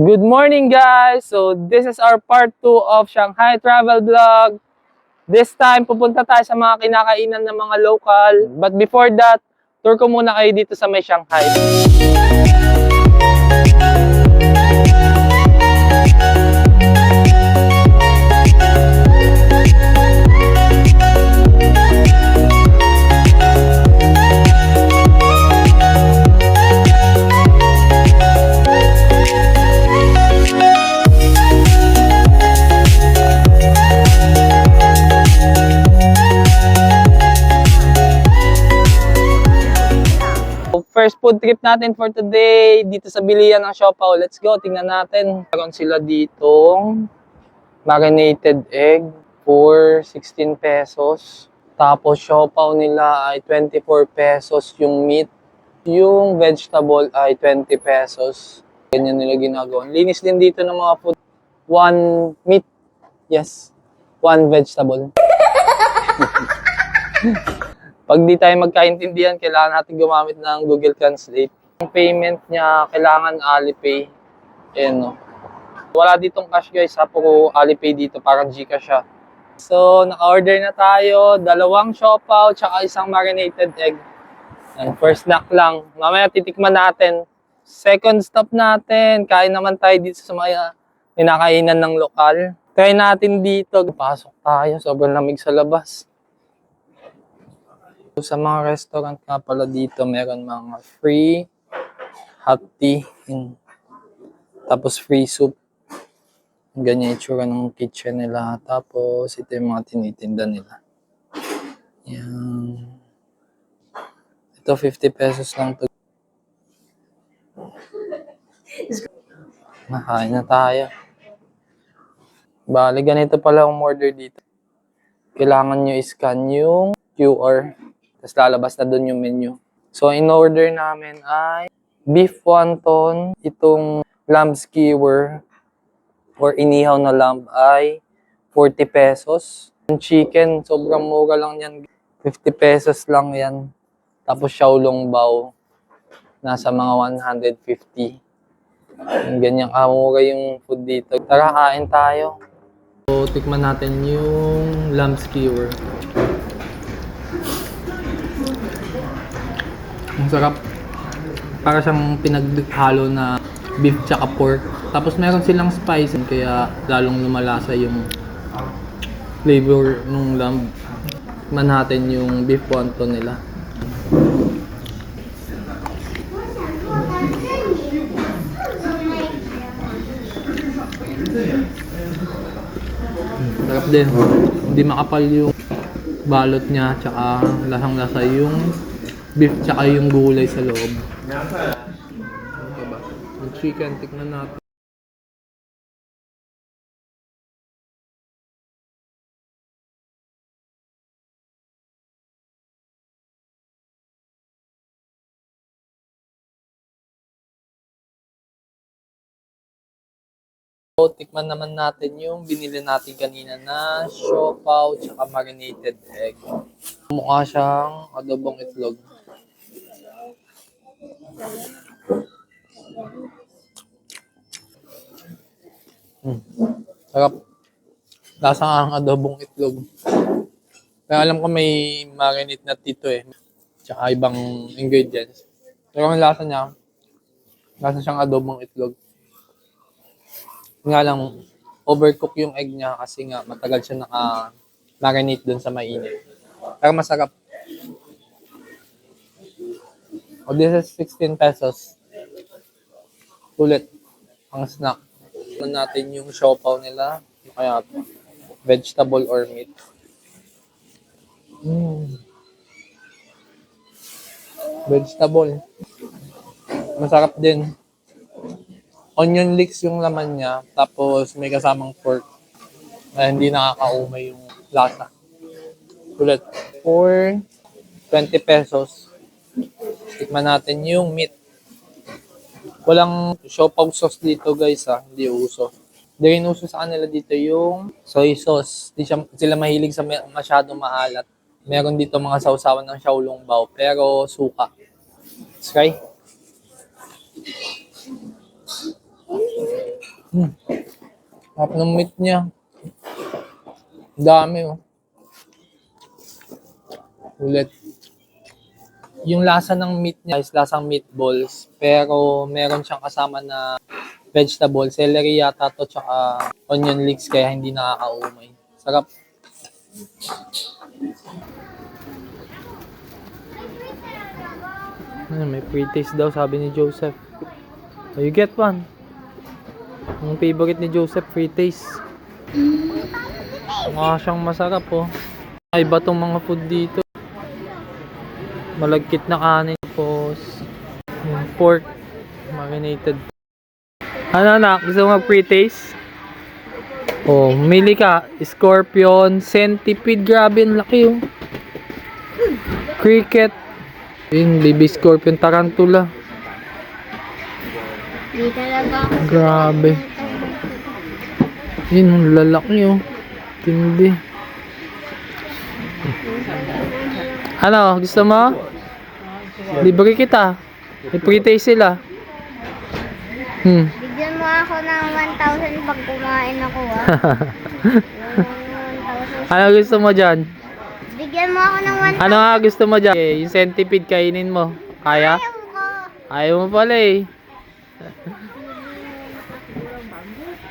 Good morning guys! So this is our part 2 of Shanghai travel vlog. This time pupunta tayo sa mga kinakainan ng mga local. But before that, tour ko muna kayo dito sa may Shanghai. First food trip natin for today dito sa bilihan ng Siopaw. Let's go, tingnan natin. Meron sila ditong marinated egg for 16 pesos. Tapos Siopaw nila ay 24 pesos yung meat. Yung vegetable ay 20 pesos. Ganyan nila ginagawa. Linis din dito ng mga food. One meat. Yes. One vegetable. Pag di tayo magkaintindihan, kailangan natin gumamit ng Google Translate. Ang payment niya, kailangan Alipay. Ayan, no? Wala ditong cash guys, ha? Puro Alipay dito, parang Gcash siya. So, naka-order na tayo. 2 siopaw, tsaka isang marinated egg. And first snack lang. Mamaya titikman natin. Second stop natin. Kain naman tayo dito sa mga kinakainan ng lokal. Try natin dito. Pasok tayo. Sobrang lamig sa labas. Sa mga restaurant nga pala dito, meron mga free hot tea. Tapos free soup. Ganyan yung itsura ng kitchen nila. Tapos ito yung mga tinitinda nila. Yan. Ito 50 pesos lang to. Nakain na tayo. Bali, ganito pala ang order dito. Kailangan nyo i-scan yung QR. Tapos lalabas na doon yung menu. So, in-order namin ay beef wonton. Itong lamb skewer or inihaw na lamb ay 40 pesos. Yung chicken, sobrang mura lang yan. 50 pesos lang yan. Tapos xiaolong bao, nasa mga 150. Ganyan kamura yung food dito. Tara, kain tayo. So, tikman natin yung lamb skewer. Ang sarap. Para siyang pinaghalo na beef tsaka pork. Tapos meron silang spice kaya lalong lumalasa yung flavor ng lamb. Tikman natin yung beef wonton nila. Sarap din. Hindi makapal yung balot niya tsaka lasang-lasa yung beef tsaka yung gulay sa loob. Ito ba? Yung chicken, tikman natin. So, tikman naman natin yung binili natin kanina na siopaw tsaka marinated egg. Mukha siyang adobong itlog. Sarap. Lasa nga ang adobong itlog. Kaya alam ko may marinate na dito eh. Tsaka ibang ingredients. Pero ang lasa niya, lasa siyang adobong itlog. Nga lang, overcook yung egg niya kasi nga matagal siya naka-marinate dun sa mainit. Pero masarap. Oh, this is 16 pesos. Ulit. Ang snack. Tignan natin yung siopaw nila. Kaya vegetable or meat. Vegetable. Masarap din. Onion leeks yung laman niya. Tapos may kasamang pork. Na hindi nakakaumay yung lasa. Ulit. For 20 pesos. Tikman natin yung meat. Walang siopaw sauce dito guys ha. Hindi uso. Hindi rin uso sa kanila dito yung soy sauce. Hindi sila mahilig sa masyadong maalat. Meron dito mga sausawan ng xiaolong bao. Pero suka. Let's try. Sarap ng meat niya. Dami oh. Ulit. Yung lasa ng meat niya is lasang meatballs. Pero meron siyang kasama na vegetable. Celery yata to tsaka onion leeks kaya hindi nakakaumay. Sarap. May pre-taste daw sabi ni Joseph. So you get one. Ang favorite ni Joseph, pre-taste. Mukha siyang masarap oh. Iba tong mga food dito. Malagkit na kanin tapos yung pork marinated. Ano na? Gusto mo mag-pre-taste? Oh, mili ka. Scorpion, centipede. Grabe, ang laki oh. Cricket. Yung baby scorpion, tarantula. Di talaga ako. Grabe. Yun, ang lalaki oh. Tindi. Ano, gusto mo? Libre kita. May pre-taste sila. Bigyan mo ako ng 1,000 pag kumain ako Ano gusto mo dyan? Bigyan mo ako ng 1,000. Ano nga gusto mo dyan? Okay, yung centipede kainin mo. Kaya? Ayaw ko. Ayaw mo pala eh.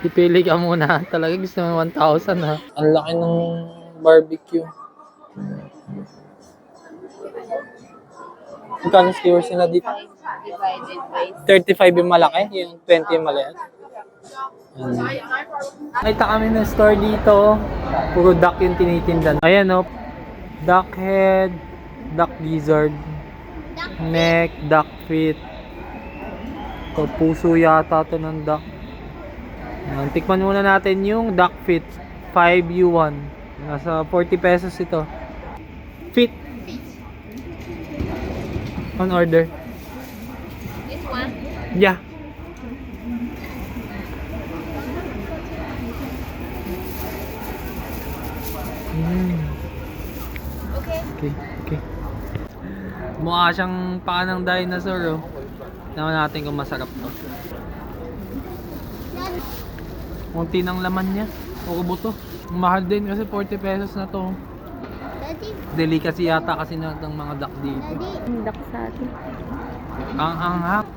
Ipili ka muna. Talaga gusto mo 1,000 ha. Ang laki ng barbecue. Magkano skewers nila dito? Divided by 35 yung malaki, yung 20 yung maliit. Nakita kami ng store dito. Puro duck yung tinitindan. Ayan o. Duck head, duck gizzard, neck, duck feet. So, puso yata to ng duck. Ayan, tikman muna natin yung duck feet. 5 yuan. Nasa 40 pesos ito. Feet. On order. This one? Yeah. Okay. Okay. Mukha siyang paa ng dinosaur oh. Tingnan natin kung masarap to. Kunti ng laman niya. Puro buto. Mahal din kasi 40 pesos na to. Daddy. Delicacy yata kasi ng mga duck dito. Daddy. Duck sa atin. Ang anghang.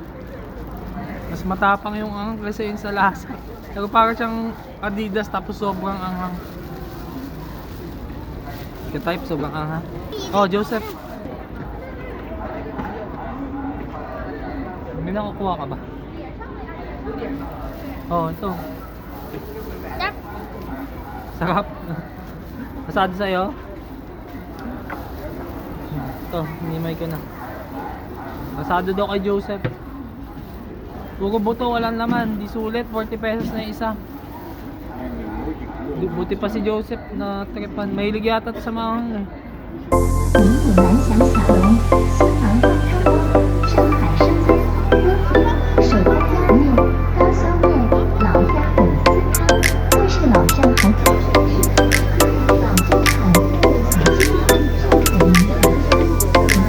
Mas matapang yung anghang kasi yung sa lasa. Pero parang siyang Adidas tapos sobrang anghang. Ka-type sobrang anghang. Oh, Joseph. May nakukuha ka ba? Oh, ito. Duck. Sarap. Masado sa'yo? Ito, hinimay ko na. Masado daw kay Joseph. Puro buto, walang laman. Di sulit, 40 pesos na isa. Buti pa si Joseph na tripan. Mahilig yata sa mga eh. 您也蛮想小龙、新郎高汤锅、上海生煎、锅贴、手工拉面、刀削面、老鸭粉丝汤，都是老上海菜品质。老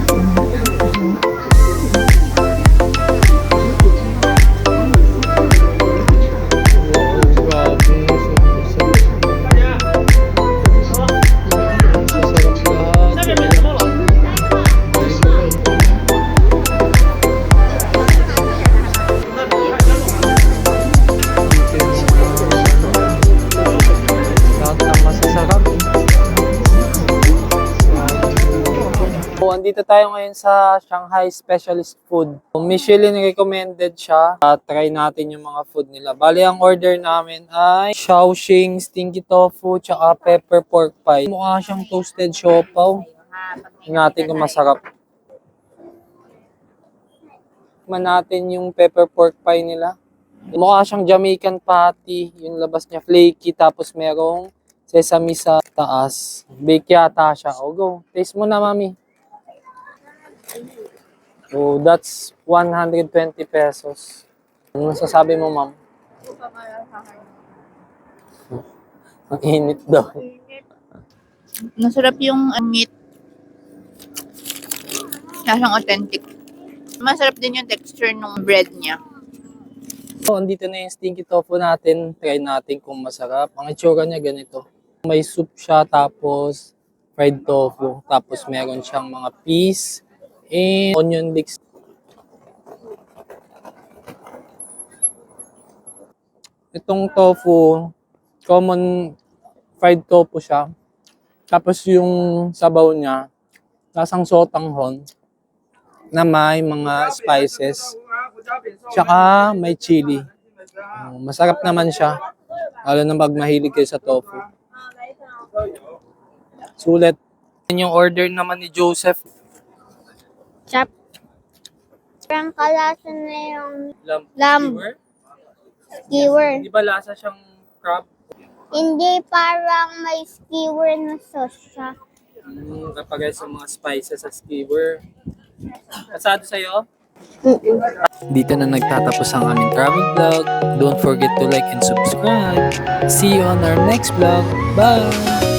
中海小精灵做给您的。Andito tayo ngayon sa Shanghai Specialist Food. Michelin recommended siya. Try natin yung mga food nila. Bali, ang order namin ay Shaoxing, stinky tofu, tsaka pepper pork pie. Mukha siyang toasted siopaw. Tingnan natin kung masarap. Tikman natin yung pepper pork pie nila. Mukha siyang Jamaican patty. Yung labas niya flaky, tapos merong sesame sa taas. Bake yata siya. O go, taste mo na, mami. So, that's 120 pesos. Ano masasabi mo, ma'am? Ang init daw. Masarap yung meat. Lasang authentic. Masarap din yung texture ng bread niya. So, andito na yung stinky tofu natin. Try natin kung masarap. Ang itsura niya ganito. May soup siya, tapos fried tofu. Tapos meron siyang mga peas and onion leeks. Itong tofu, common fried tofu siya. Tapos yung sabaw niya, lasang sotanghon na may mga spices. Tsaka may chili. Masarap naman siya. Lalo na pag mahilig kayo sa tofu. Sulit. Yung order naman ni Joseph. Chop. Parang kalasa na yung Lamb. skewer. Di ba lasa siyang crab? Hindi, parang may skewer na sauce siya. Kapag sa mga spices sa skewer. Pasado sa'yo? Dito na nagtatapos ang aming travel vlog. Don't forget to like and subscribe. See you on our next vlog. Bye!